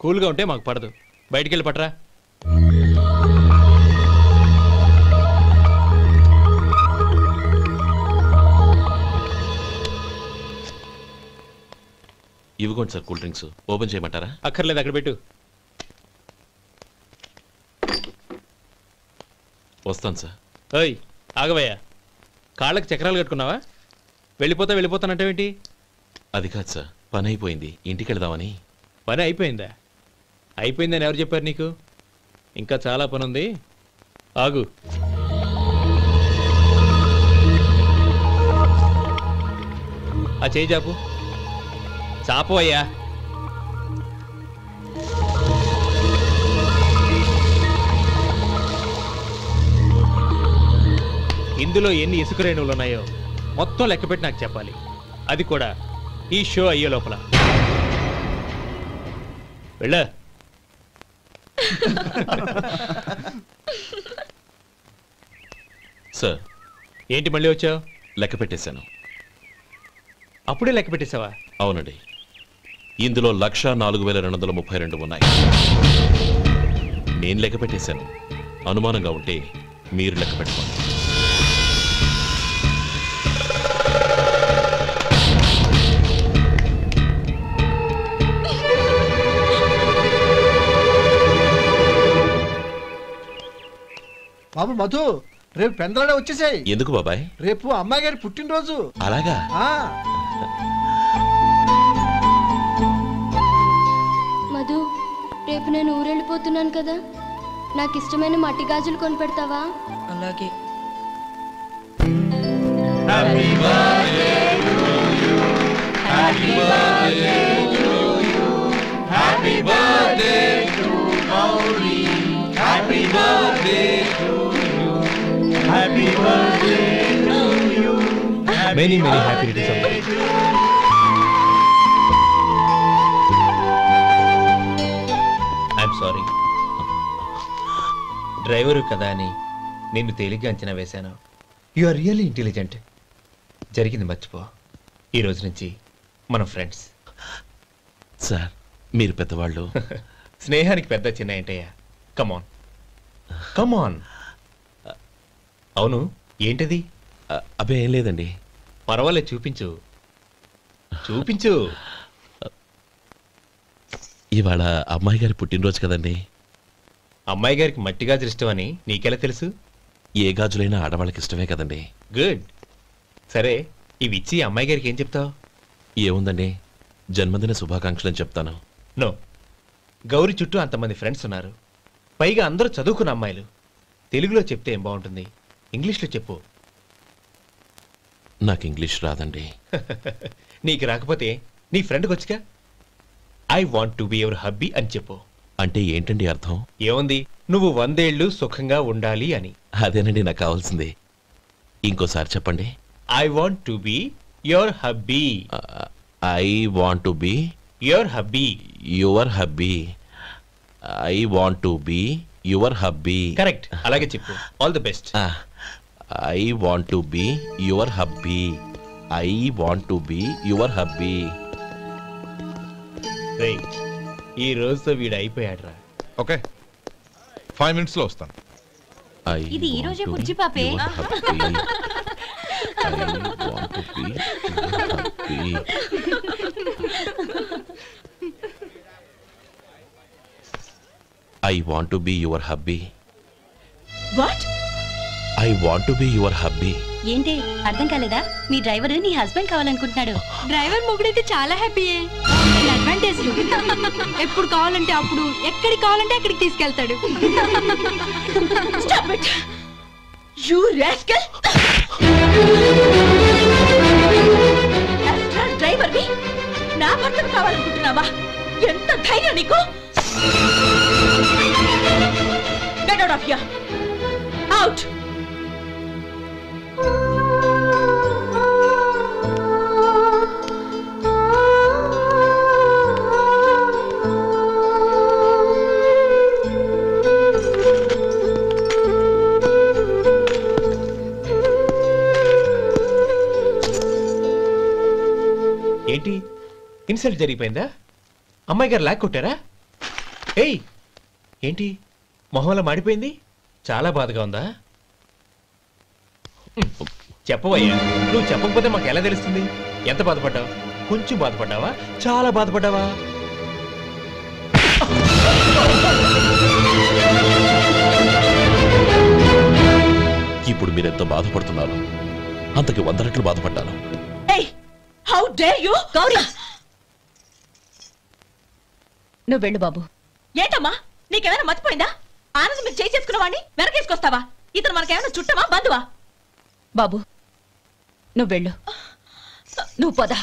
కూల్గా ఉంటే మాకు పడదు. బయటికి వెళ్ళి పట్రా. ఇవ్వకోండి సార్ కూల్ డ్రింక్స్. ఓపెన్ చేయమంటారా? అక్కర్లేదు, అక్కడ పెట్టు. వస్తాను సార్. ఓయ్ ఆగవయ్యా, కాళ్ళకి చక్రాలు కట్టుకున్నావా? వెళ్ళిపోతానంటావేంటి? అది కాదు సార్, పని అయిపోయింది, ఇంటికి వెళదామని. పని అయిపోయిందా? అయిపోయిందని ఎవరు చెప్పారు నీకు? ఇంకా చాలా పని ఉంది, ఆగు. ఆ చేయి చాపు. చాపు అయ్యా. ఇందులో ఎన్ని ఇసుక రేణువులు ఉన్నాయో మొత్తం లెక్కపెట్టి నాకు చెప్పాలి, అది కూడా ఈ షో అయ్యే లోపల. వెళ్ళ. సార్. ఏంటి మళ్ళీ వచ్చావు? లెక్క పెట్టేశాను. అప్పుడే లెక్క పెట్టేశావా? అవునండి. ఇందులో 1,04,232 ఉన్నాయి. నేను లెక్క పెట్టేశాను. అనుమానంగా ఉంటే మీరు లెక్క పెట్టుకోండి. బాబు మధు, రేపు పెందలాడే వచ్చేసాయి. ఎందుకు బాబాయ్? రేపు అమ్మాయి గారి పుట్టినరోజు. అలాగా? మధు, రేపు నేను ఊరెళ్ళిపోతున్నాను కదా, నాకు ఇష్టమైన మట్టి గాజులు కొనిపెడతావా? అలాగే. Many happy returns of the day. Driver కదా అని నిన్ను తేలిగ్గా అంచనా వేశాను. You are really intelligent. జరిగింది మర్చిపో. ఈ రోజు నుంచి మనం ఫ్రెండ్స్. సార్ మీరు పెద్దవాళ్ళు. స్నేహానికి పెద్ద చిన్న ఏంటయ్యా? కమాన్ కమాన్. అవును, ఏంటది? అబ్బే ఏం లేదండి. పర్వాలేదు, చూపించు చూపించు. ఇవాళ అమ్మాయి గారి పుట్టినరోజు కదండి. అమ్మాయి గారికి మట్టి గాజులు ఇష్టమని నీకెలా తెలుసు? ఏ గాజులైనా ఆడవాళ్ళకి ఇష్టమే కదండి. గుడ్. సరే, ఇవి ఇచ్చి అమ్మాయి గారికి ఏం చెప్తావు? ఏముందండి, జన్మదిన శుభాకాంక్షలని చెప్తాను. నో, గౌరీ చుట్టూ అంతమంది ఫ్రెండ్స్ ఉన్నారు, పైగా అందరూ చదువుకున్న అమ్మాయిలు. తెలుగులో చెప్తే ఏం బాగుంటుంది? ఇంగ్లీష్లో చెప్పు. నాకు ఇంగ్లీష్ రాదండి. నీకు రాకపోతే నీ ఫ్రెండ్కి వచ్చిగా I want to be your hubby అని చెప్పు. అంటే ఏంటండి అర్థం? ఏముంది, నువ్వు 100 ఏళ్ళు సుఖంగా ఉండాలి అని. అదేనండి నాకు కావాల్సింది. ఇంకోసారి చెప్పండి. I want to be your hubby. I want to be your hubby. Your hubby. I want to be your hubby. Correct, అలాగే చెప్పు. All the best. I want to be your hubby. I want to be your hubby. ఈ రోజుతో వీడు అయిపోయాడు రా. ఓకే, 5 minutes లో వస్తాను. ఇది ఈ రోజే పుచ్చి పాపే. I want to be your hubby. What? I want to be your hubby. ఏంటి అర్థం కాలేదా? మీ డ్రైవర్ నీ హస్బెండ్ కావాలనుకుంటున్నాడు. డ్రైవర్ మొగుడైతే చాలా హ్యాపీయే. అడ్వాంటేజ్ ఎప్పుడు కావాలంటే అప్పుడు, ఎక్కడికి కావాలంటే అక్కడికి తీసుకెళ్తాడు. Stop it! You rascal! Driver ని నా భర్తను కావాలనుకుంటున్నావా? ఎంత ధైర్యం నీకు? Get out of here! Out! ఏంటి, ఇన్సల్ట్ జరిగిపోయిందా? అమ్మాయి గారు లాక్ కొట్టారా? ఏయ్, ఏంటి మొహంలో మాడిపోయింది? చాలా బాధగా ఉందా? చెప్పవయ్యా, నువ్వు చెప్పకపోతే మాకు ఎలా తెలుస్తుంది? ఎంత బాధపడ్డావు? కొంచెం బాధపడ్డావా? చాలా బాధపడ్డావా? ఇప్పుడు మీరెంత బాధపడుతున్నారు, అంతకి 100 రెట్లు బాధపడ్డాను. How dare you? గౌరీ, నువ్వు వెళ్ళు బాబు. ఏంటమ్మా, నీకేమైనా మర్చిపోయిందా? ఆనందం మీరు చేసుకున్న వాడిని వెనకేసుకొస్తావా? ఇతను మనకేమైనా చుట్టమా, బంధువా? బాబు నువ్వు వెళ్ళు. నువ్వు పద.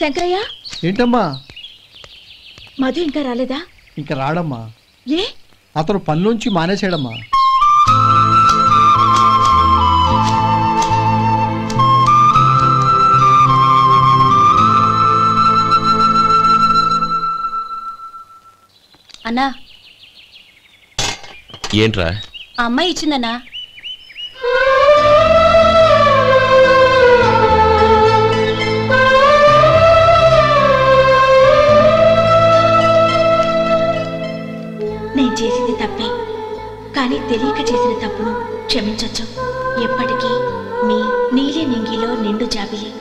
శంకరయ్య, ఏంటమ్మా? మధు ఇంకా రాలేదా? ఇంకా రాడమ్మా. ఏ? అతను పనిలోంచి మానేశాడమ్మా. అన్నా, ఏంట్రా? ఆ అమ్మాయి ఇచ్చిందన్నా. నేను చేసింది తప్పే, కానీ తెలియక చేసిన తప్పును క్షమించొచ్చు. ఎప్పటికీ మీ నీలి నింగిలో నిండు జాబిలి.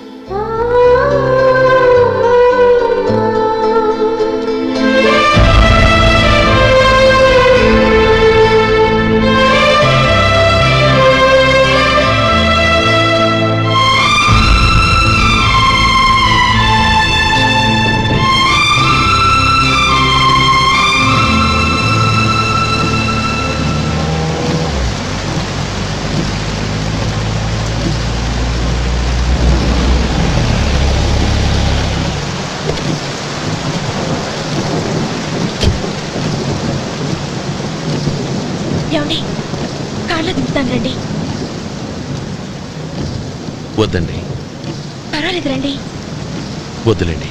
ఏమండి కార్లో దింపుతాను రండి. వద్దండి. పర్వాలేదు రండి. వద్దులేండి.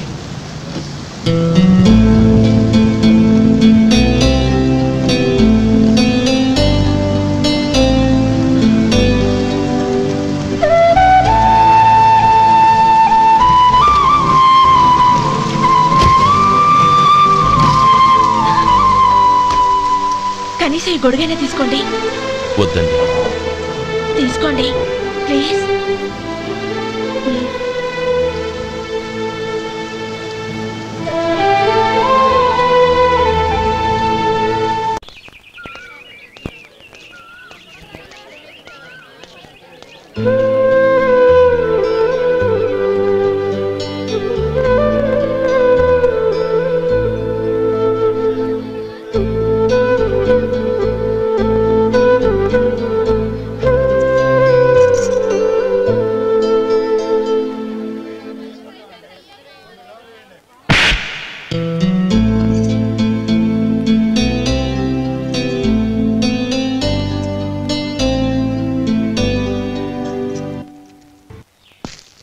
కనీసం ఈ గొడుగైనా తీసుకోండి. వద్దండి. తీసుకోండి ప్లీజ్.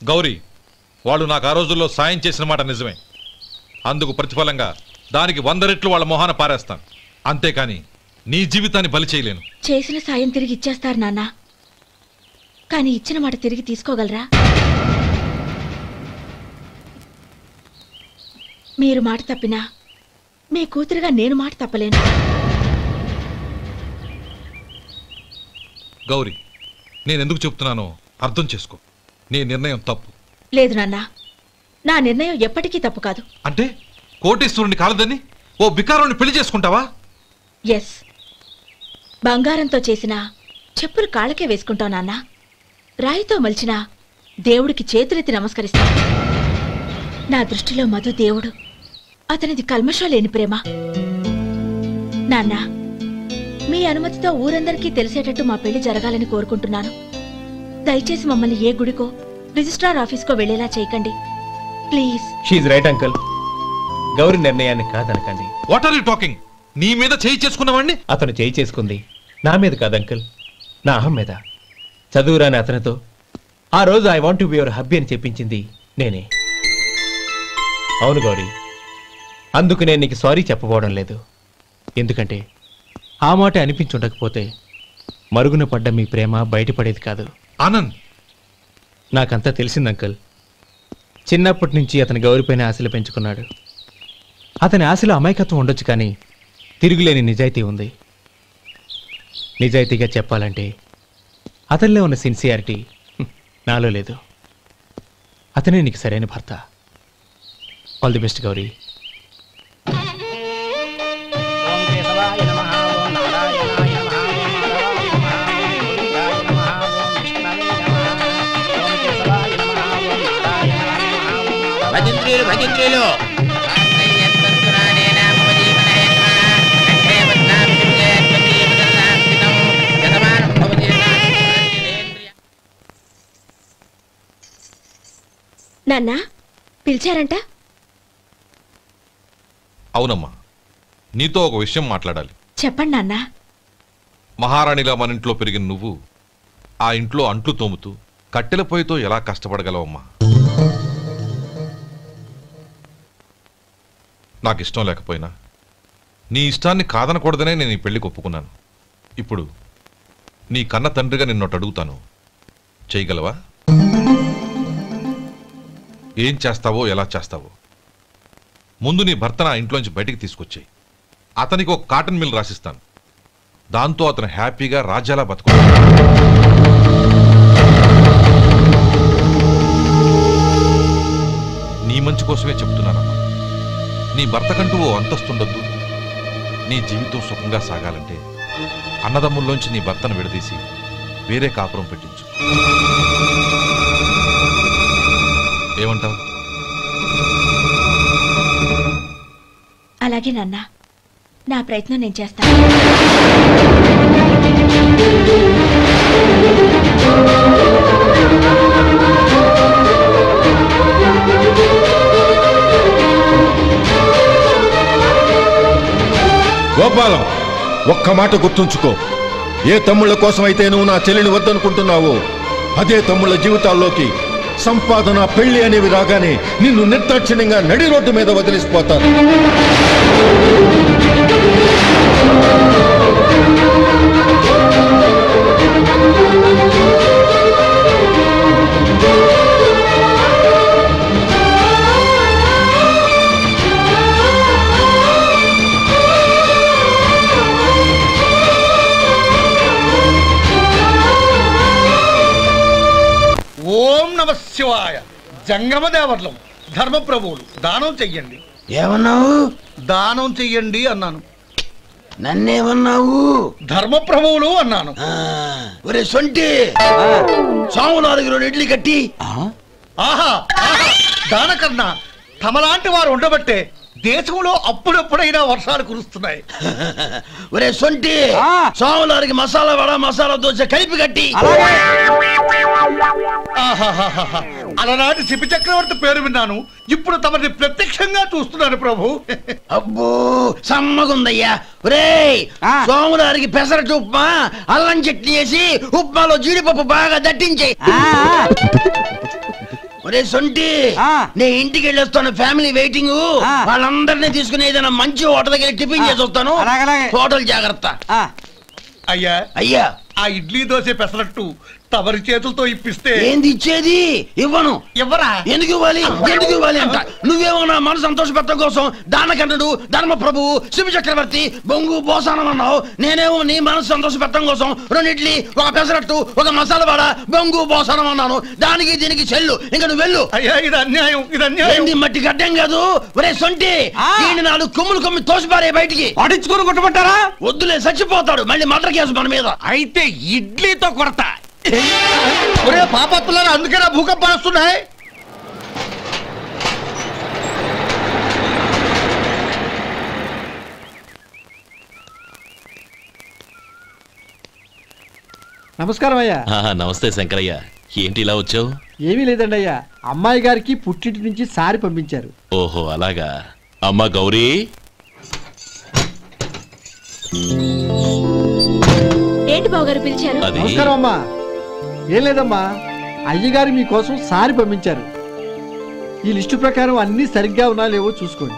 గౌరీ, వాళ్ళు నాకు ఆ రోజుల్లో సాయం చేసిన మాట నిజమే. అందుకు ప్రతిఫలంగా దానికి 100 రెట్లు వాళ్ళ మొహాన పారేస్తాను. అంతేకాని నీ జీవితాన్ని బలి చేయలేను. చేసిన సాయం తిరిగి ఇచ్చేస్తారు నాన్న, కానీ ఇచ్చిన మాట తిరిగి తీసుకోగలరా? మీరు మాట తప్పినా మీ కూతురుగా నేను మాట తప్పలేను. గౌరీ, నేనెందుకు చెప్తున్నానో అర్థం చేసుకో. నీ నిర్ణయం తప్పు. లేదు నాన్న, నా నిర్ణయం ఎప్పటికీ తప్పు కాదు. అంటే కోటేశ్వరుని కాలదని ఓ బికారుని పెళ్లి చేసుకుంటావా? ఎస్, బంగారంతో చేసిన చెప్పులు కాళ్ళకే వేసుకుంటావు నాన్న. రాయితో మలిచిన దేవుడికి చేతులెత్తి నమస్కరిస్తా. నా దృష్టిలో మధు దేవుడు, అతనిది కల్మషం లేని ప్రేమ. నాన్న, మీ అనుమతితో ఊరందరికీ తెలిసేటట్టు మా పెళ్లి జరగాలని కోరుకుంటున్నాను. దయచేసి మమ్మల్ని ఏ గుడికో రిజిస్ట్రార్ ఆఫీస్కో వెళ్లేలా చేయకండి please. She's right uncle. Gauri నిర్ణయాన్ని కాదనకండి. What are you talking? నీ మీద చేయి చేసుకున్నవాడిని అతను చేయి చేసుకుంది నా మీద కాదు అంకుల్, నా అహం మీద. చదువురాని అతనితో ఆ రోజు I want to be your hubby అని చెప్పించింది నేనే. అవును గౌరీ, అందుకు నేను నీకు సారీ చెప్పబోవడం లేదు. ఎందుకంటే ఆ మాట అనిపించుండకపోతే మరుగున పడ్డ మీ ప్రేమ బయటపడేది కాదు. ఆనంద్, నాకంతా తెలిసింది అంకుల్. చిన్నప్పటి నుంచి అతని గౌరీపైన ఆశలు పెంచుకున్నాడు. అతని ఆశలో అమాయకత్వం ఉండొచ్చు, కానీ తిరుగులేని నిజాయితీ ఉంది. నిజాయితీగా చెప్పాలంటే అతనిలో ఉన్న సిన్సియారిటీ నాలో లేదు. అతనే నీకు సరైన భర్త. All the best Gauri. భజంత్రీలు భజంత్రీలు నాన్న, పిలిచారంట? అవునమ్మా, నీతో ఒక విషయం మాట్లాడాలి. చెప్పండి నాన్న. మహారాణిలా మన ఇంట్లో పెరిగిన నువ్వు ఆ ఇంట్లో అంట్లు తోముతూ కట్టెల పొయ్యితో ఎలా కష్టపడగలవమ్మా? నాకు ఇష్టం లేకపోయినా నీ ఇష్టాన్ని కాదనకూడదనే నేను ఈ పెళ్లికి ఒప్పుకున్నాను. ఇప్పుడు నీ కన్న తండ్రిగా నిన్నొట్టు అడుగుతాను, చేయగలవా? ఏం చేస్తావో, ఎలా చేస్తావో ముందు నీ భర్త నా ఇంట్లోంచి బయటికి తీసుకొచ్చాయి. అతనికి ఒక కాటన్ మిల్ రాసిస్తాను. దాంతో అతను హ్యాపీగా రాజ్యాలా బతుకు. నీ మంచి కోసమే చెప్తున్నానమ్మా. నీ భర్తకంటూ ఓ అంతస్తుండొద్దు. నీ జీవితం సుఖంగా సాగాలంటే అన్నదమ్ముల్లోంచి నీ భర్తను విడదీసి వేరే కాపురం పెట్టించు. ఏమంటావు? అలాగే నాన్న, నా ప్రయత్నం నేను చేస్తాను. గోపాలం, ఒక్క మాట గుర్తుంచుకో. ఏ తమ్ముళ్ళ కోసమైతే నువ్వు నా చెల్లిని వద్దనుకుంటున్నావో అదే తమ్ముళ్ళ జీవితాల్లోకి సంపాదన పెళ్లి అనేవి రాగానే నిన్ను నిర్దాక్షిణ్యంగా నడి రోడ్డు మీద వదిలిసిపోతారు. ఓం నమ శివాయ. జంగమ దేవర్లం ధర్మప్రభువులు దానం చెయ్యండి. ఏమన్నావు? దానం చెయ్యండి అన్నాను. నన్నేమన్నావు? ధర్మప్రభువులు అన్నాను. ఒరే సొంటి, సోమవారికి 2 ఇడ్లీ కట్టి. ఆహా దానకన్నా తమలాంటి వారు ఉండబట్టే దేశంలో అప్పుడప్పుడైనా వర్షాలు కురుస్తున్నాయి. ఒరే సొంటి, సోమవారికి మసాలా వడ మసాలా దోశ కలిపి కట్టి. అలనాటి శిపి చక్రవర్తి పేరు విన్నాను, ఇప్పుడు తమని ప్రత్యక్షంగా చూస్తున్నాను ప్రభు. అబ్బో సమ్మగుందయ్యా. ఒరే సోమవారికి పెసరట్టు ఉప్మా అల్లం చట్నీ వేసి ఉప్మాలో జీడిపప్పు బాగా దట్టించే. ఒరే సొంటి, నేను ఇంటికి వెళ్ళొస్తాను, ఫ్యామిలీ వెయిటింగ్. వాళ్ళందరినీ తీసుకుని ఏదైనా మంచి హోటల్ దగ్గర టిఫిన్ చేసి వస్తాను. హోటల్ జాగ్రత్త. అయ్యా అయ్యా, ఆ ఇడ్లీ దోశ పెసరట్టు తమరి చేతులతో ఇప్పిస్తే. ఏంది ఇచ్చేది? ఇవ్వను. ఇవ్వరా? ఎందుకు ఇవ్వాలి? ఎందుకు ఇవ్వాలి అంట. నువ్వేమో నా మనసు సంతోషపెట్టడం కోసం దానకన్నుడు ధర్మ ప్రభువు శివ చక్రవర్తి బొంగు బోసానం అన్నావు. నేనేమో నీ మనసు సంతోషపెట్టడం కోసం 2 ఇడ్లీ 1 పెసరట్టు 1 మసాలా వడ బొంగు బోసానం అన్నాను. దానికి దీనికి చెల్లు. ఇంకా నువ్వు వెళ్ళు. అయ్యా ఇది అన్యాయం, ఇది అన్యాయం. ఏంది మట్టి గడ్డం కాదు. ఒరే సొంటి, దీన్ని 4 కొమ్ములు కొమ్మి తోసిపారే బయటికి. పడించుకొని కొట్టమంటారా? వద్దులే, చచ్చిపోతాడు. మళ్ళీ మర్డర్ కేసు మన మీద. అయితే ఇడ్లీతో కొడతా. ఒరే పాపత్తులారా, అందుకేనా భూకంపాలు వస్తున్నాయి? నమస్కారం అయ్యా. నమస్తే శంకరయ్య, ఏంటి ఇలా వచ్చావు? ఏమీ లేదండి అయ్యా, అమ్మాయి గారికి పుట్టింటి నుంచి సారి పంపించారు. ఓహో అలాగా. అమ్మా గౌరీ. ఏంటి బావగారు పిలిచారు? నమస్కారం అమ్మా. ఏం లేదమ్మా, అయ్యగారు మీకోసం సారి పంపించారు. ఈ లిస్టు ప్రకారం అన్ని సరిగ్గా ఉన్నా లేవో చూసుకోండి.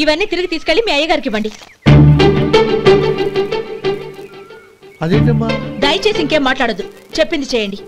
ఇవన్నీ తిరిగి తీసుకెళ్లి మీ అయ్యగారికి ఇవ్వండి. అదేంటమ్మా? దయచేసి ఇంకేం మాట్లాడద్దు, చెప్పింది చేయండి.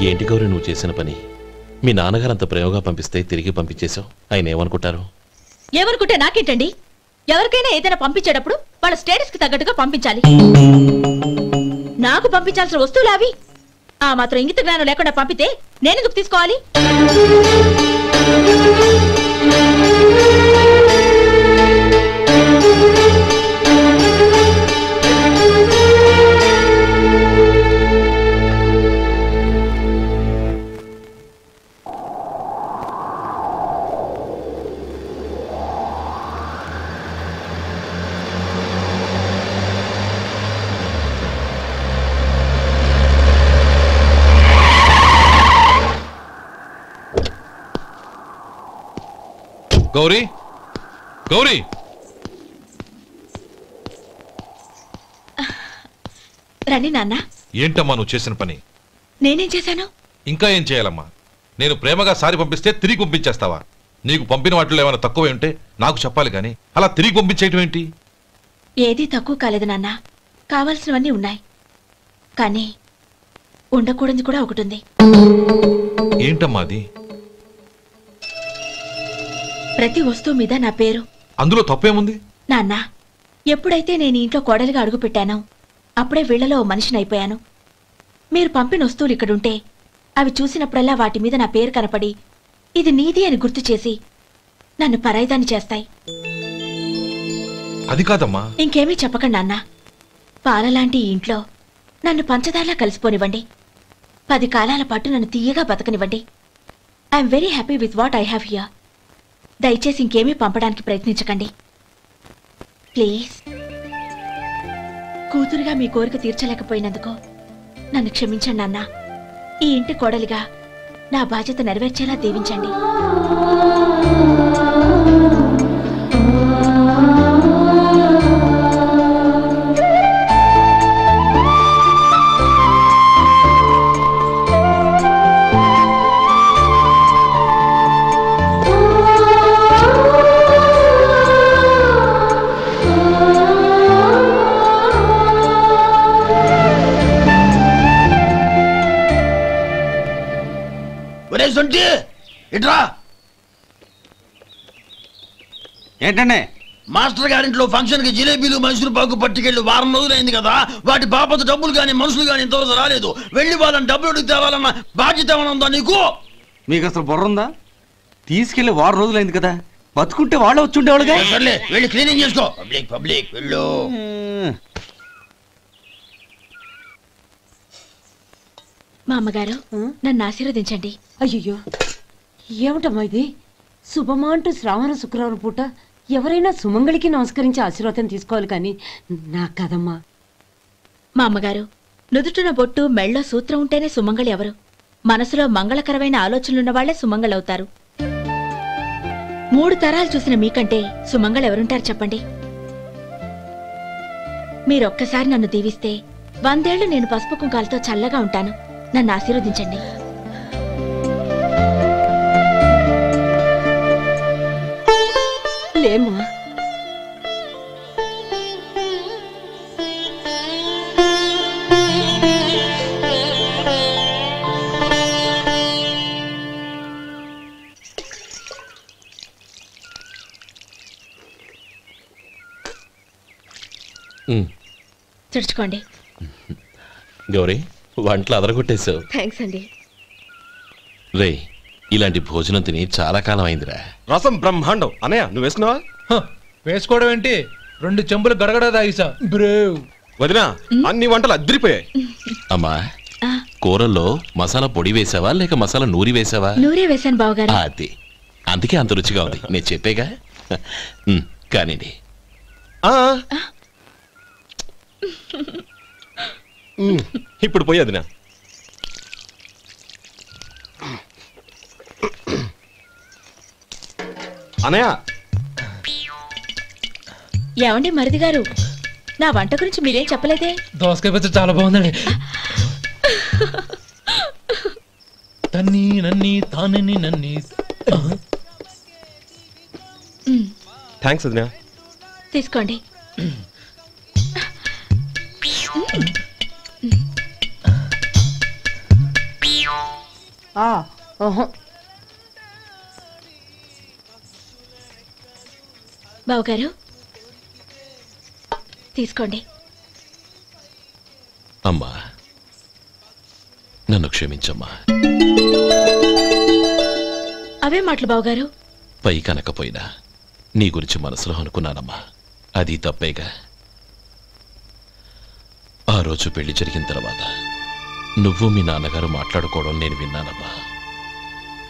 ఏంటి గౌరీ నువ్వు చేసిన పని? మీ నాన్నగారు అంత ప్రేమగా పంపిస్తే తిరిగి పంపించేశావు. ఆయన ఏమనుకుంటారు? ఏమనుకుంటే నాకేంటండి? ఎవరికైనా ఏదైనా పంపించేటప్పుడు వాళ్ళ స్టేటస్ కి తగ్గట్టుగా పంపించాలి. నాకు పంపించాల్సిన వస్తువులు అవి. ఆ మాత్రం ఇంగిత జ్ఞానం లేకుండా పంపితే నేనెందుకు తీసుకోవాలి? గౌరీ, గౌరీ, రండి నాన్న. ఏంటమ్మా నువ్వు చేసిన పని? నేనేం చేశాను? ఇంకా ఏం చేయాలమ్మా? నేను ప్రేమగా సారి పంపిస్తే తిరిగి పంపించేస్తావా? నీకు పంపిన వాటిలో ఏమైనా తక్కువ ఉంటే నాకు చెప్పాలి కానీ అలా తిరిగి పంపించేయటం ఏంటి? ఏదీ తక్కువ కాలేదు నాన్న, కావాల్సినవన్నీ ఉన్నాయి. కానీ ఉండకూడదు కూడా ఒకటి ఉంది. ఏంటమ్మా అది? ప్రతి వస్తువు మీద నా పేరు. అందులో తప్పేముంది? నాన్న, ఎప్పుడైతే నేను ఇంట్లో కోడలిగా అడుగు పెట్టానో అప్పుడే వీళ్లలో ఓ మనిషిని అయిపోయాను. మీరు పంపిన వస్తువులు ఇక్కడుంటే అవి చూసినప్పుడల్లా వాటి మీద నా పేరు కనపడి ఇది నీది అని గుర్తు చేసి నన్ను పరాయిదాన్ని చేస్తాయి. అది కాదమ్మా. ఇంకేమీ చెప్పకండి నాన్న. పాలలాంటి ఈ ఇంట్లో నన్ను పంచదారలా కలిసిపోనివ్వండి. 10 కాలాల పాటు నన్ను తీయగా బతకనివ్వండి. I'm very happy with what I have here. దయచేసి ఇంకేమీ పంపడానికి ప్రయత్నించకండి ప్లీజ్. కూతురుగా మీ కోరిక తీర్చలేకపోయినందుకు నన్ను క్షమించండి నాన్న. ఈ ఇంటి కోడలిగా నా బాధ్యత నెరవేర్చేలా దీవించండి. ఇట్రా. ఏంటండి? మాస్టర్ గారింట్లో ఫంక్షన్ కి జిలేబీలు మైసూరు పాకు పట్టుకెళ్ళి వారం రోజులైంది కదా. వాటి బాపత డబ్బులు గాని మనుషులు గాని ఇంతవరకు రాలేదు. వెళ్ళి వాళ్ళని డబ్బులు అడిగి తేవాలన్న బాధ్యత ఏమైనా ఉందా నీకు? మీకు అసలు బుర్ర ఉందా? తీసుకెళ్లి వారం రోజులైంది కదా, బతుకుంటే వాళ్ళు వచ్చి ఉండేవాళ్ళుగా. సర్లే వెళ్ళి క్లీనింగ్ చేసుకో. పబ్లిక్ పబ్లిక్ వెళ్ళు. మా అమ్మగారు నన్ను ఆశీర్వదించండి. అయ్యో ఏమిటమ్మా ఇది? శుభమా అంటూ శ్రావణ శుక్రవారం పూట ఎవరైనా సుమంగళికి నమస్కరించి ఆశీర్వాదం తీసుకోవాలి కానీ నా కదమ్మా. మా అమ్మగారు నుదుటిన బొట్టు మెళ్ళో సూత్రం ఉంటేనే సుమంగళి ఎవరు? మనసులో మంగళకరమైన ఆలోచనలున్న వాళ్లే సుమంగళవుతారు. 3 తరాలు చూసిన మీకంటే సుమంగళ ఎవరుంటారు చెప్పండి? మీరొక్కసారి నన్ను దీవిస్తే 100 ఏళ్లు నేను పసుపు కుంకాలతో చల్లగా ఉంటాను. నన్ను ఆశీర్వదించండి. లేమ్మా. తుడుచుకోండి. గౌరీ, వంటలు అదరగొట్టేశావు. థ్యాంక్స్ అండి. రే, ఇలాంటి భోజనం తిని చాలా కాలం అయిందిరా. రసం బ్రహ్మాండం. అనయ్య నువ్వు వేసుకున్నావా? వేసుకోవడం ఏంటి, 2 చెంబులు గడగడ తాగిసా. బ్రేవ్ వదినా, అన్ని వంటలు అద్దరిపోయాయి. అమ్మా, కూరల్లో మసాలా పొడి వేసావా లేక మసాలా నూరి వేసావా? నూరే వేశాను బావగారు. అది అందుకే అంత రుచిగా ఉంది. నేను చెప్పేగా. కానివ్వండి. ఇప్పుడు పోయి వదినా. అనయ్య, ఏమండి మరిది గారు, నా వంట గురించి మీరేం చెప్పలేదే? దోసకాయ పచ్చడి చాలా బాగుందండి. తన్ని నన్ని తానని నన్ని. థ్యాంక్స్ వదినా. తీసుకోండి. బావగారు తీసుకోండి. అమ్మా, నన్ను క్షమించమ్మా. అవే మాటలు బావగారు. పై కనకపోయినా నీ గురించి మనసులో అనుకున్నానమ్మా. అది తప్పేగా. ఆ రోజు పెళ్లి జరిగిన తర్వాత నువ్వు మీ నాన్నగారు మాట్లాడుకోవడం నేను విన్నానమ్మా.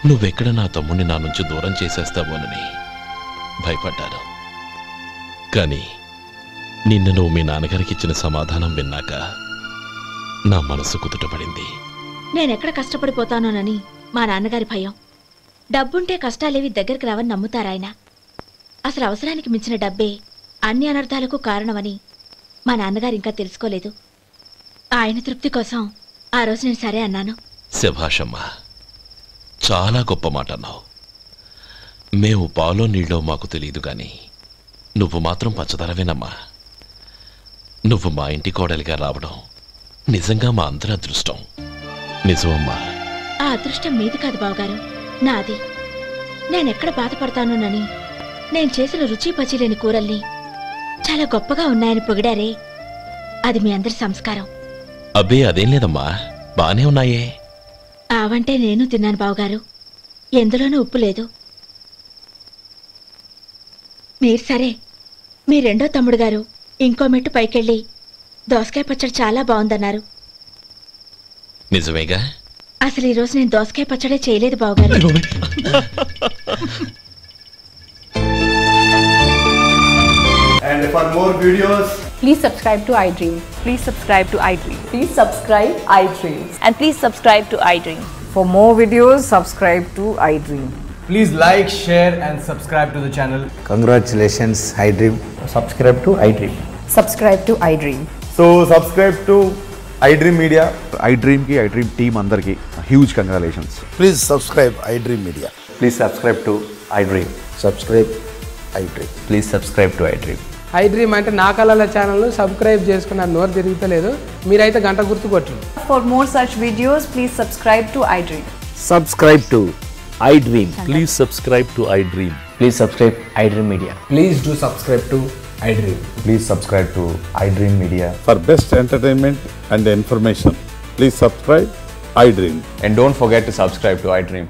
నువ్వెక్కడ నా తమ్ముడిని నా నుంచి దూరం చేసేస్తావోనని భయపడ్డాను. కానీ నిన్న నువ్వు మీ నాన్నగారికి ఇచ్చిన సమాధానం విన్నాక నా మనసు కుదుటపడింది. నేనెక్కడ కష్టపడిపోతానోనని మా నాన్నగారి భయం. డబ్బుంటే కష్టాలేవి దగ్గరికి రావని నమ్ముతారాయన. అసలు అవసరానికి మించిన డబ్బే అన్ని అనర్థాలకు కారణమని మా నాన్నగారు ఇంకా తెలుసుకోలేదు. ఆయన తృప్తి కోసం ఆ రోజు నేను సరే అన్నాను. శభాషమ్మా, చాలా గొప్ప మాట అన్నావు. మేము పాలో నీళ్ళో మాకు తెలియదు గాని నువ్వు మాత్రం పంచదారవేనమ్మా. నువ్వు మా ఇంటి కోడలిగా రావడం నిజంగా మా అందరి అదృష్టం. నిజమమ్మా. ఆ అదృష్టం మీది కాదు బావగారు, నాది. నేనెక్కడ బాధపడతానోనని నేను చేసిన రుచి పచిలేని కూరల్ని చాలా గొప్పగా ఉన్నాయని పొగిడారే, అది మీ అందరి సంస్కారం. అబ్బే అదేం లేదమ్మా, బానే ఉన్నాయే. ఆవంటే నేను తిన్నాను బావగారు, ఎందులోనూ ఉప్పు లేదు. మీరు సరే మీ రెండో తమ్ముడు గారు ఇంకో మెట్టు పైకెళ్ళి దోసకాయ పచ్చడి చాలా బాగుందన్నారు. నిజమేగా? అసలు ఈరోజు నేను దోసకాయ పచ్చడే చేయలేదు బావగారు. And for more videos, please subscribe to iDream. Please subscribe to iDream. Please subscribe iDream. And please subscribe to iDream. For more videos, subscribe to iDream. please like, share and subscribe to the channel. Congratulations, iDream. Subscribe to iDream. Subscribe to iDream. So subscribe to iDream Media. iDream ki iDream team andarki huge congratulations. Please subscribe iDream Media. Please subscribe to iDream. Subscribe iDream. Please subscribe to iDream. iDream అంటే నా కళల ఛానల్ను సబ్స్క్రైబ్ చేసుకున్న నోరు తిరుగుతలేదు. మీరైతే గంట గుర్తు కొట్టండి. For more such videos, please subscribe to iDream. Subscribe to iDream. Please subscribe to iDream. Please subscribe iDream Media. Please do subscribe to iDream. Please subscribe to iDream Media. For best entertainment and information, please subscribe iDream. And don't forget to subscribe to iDream.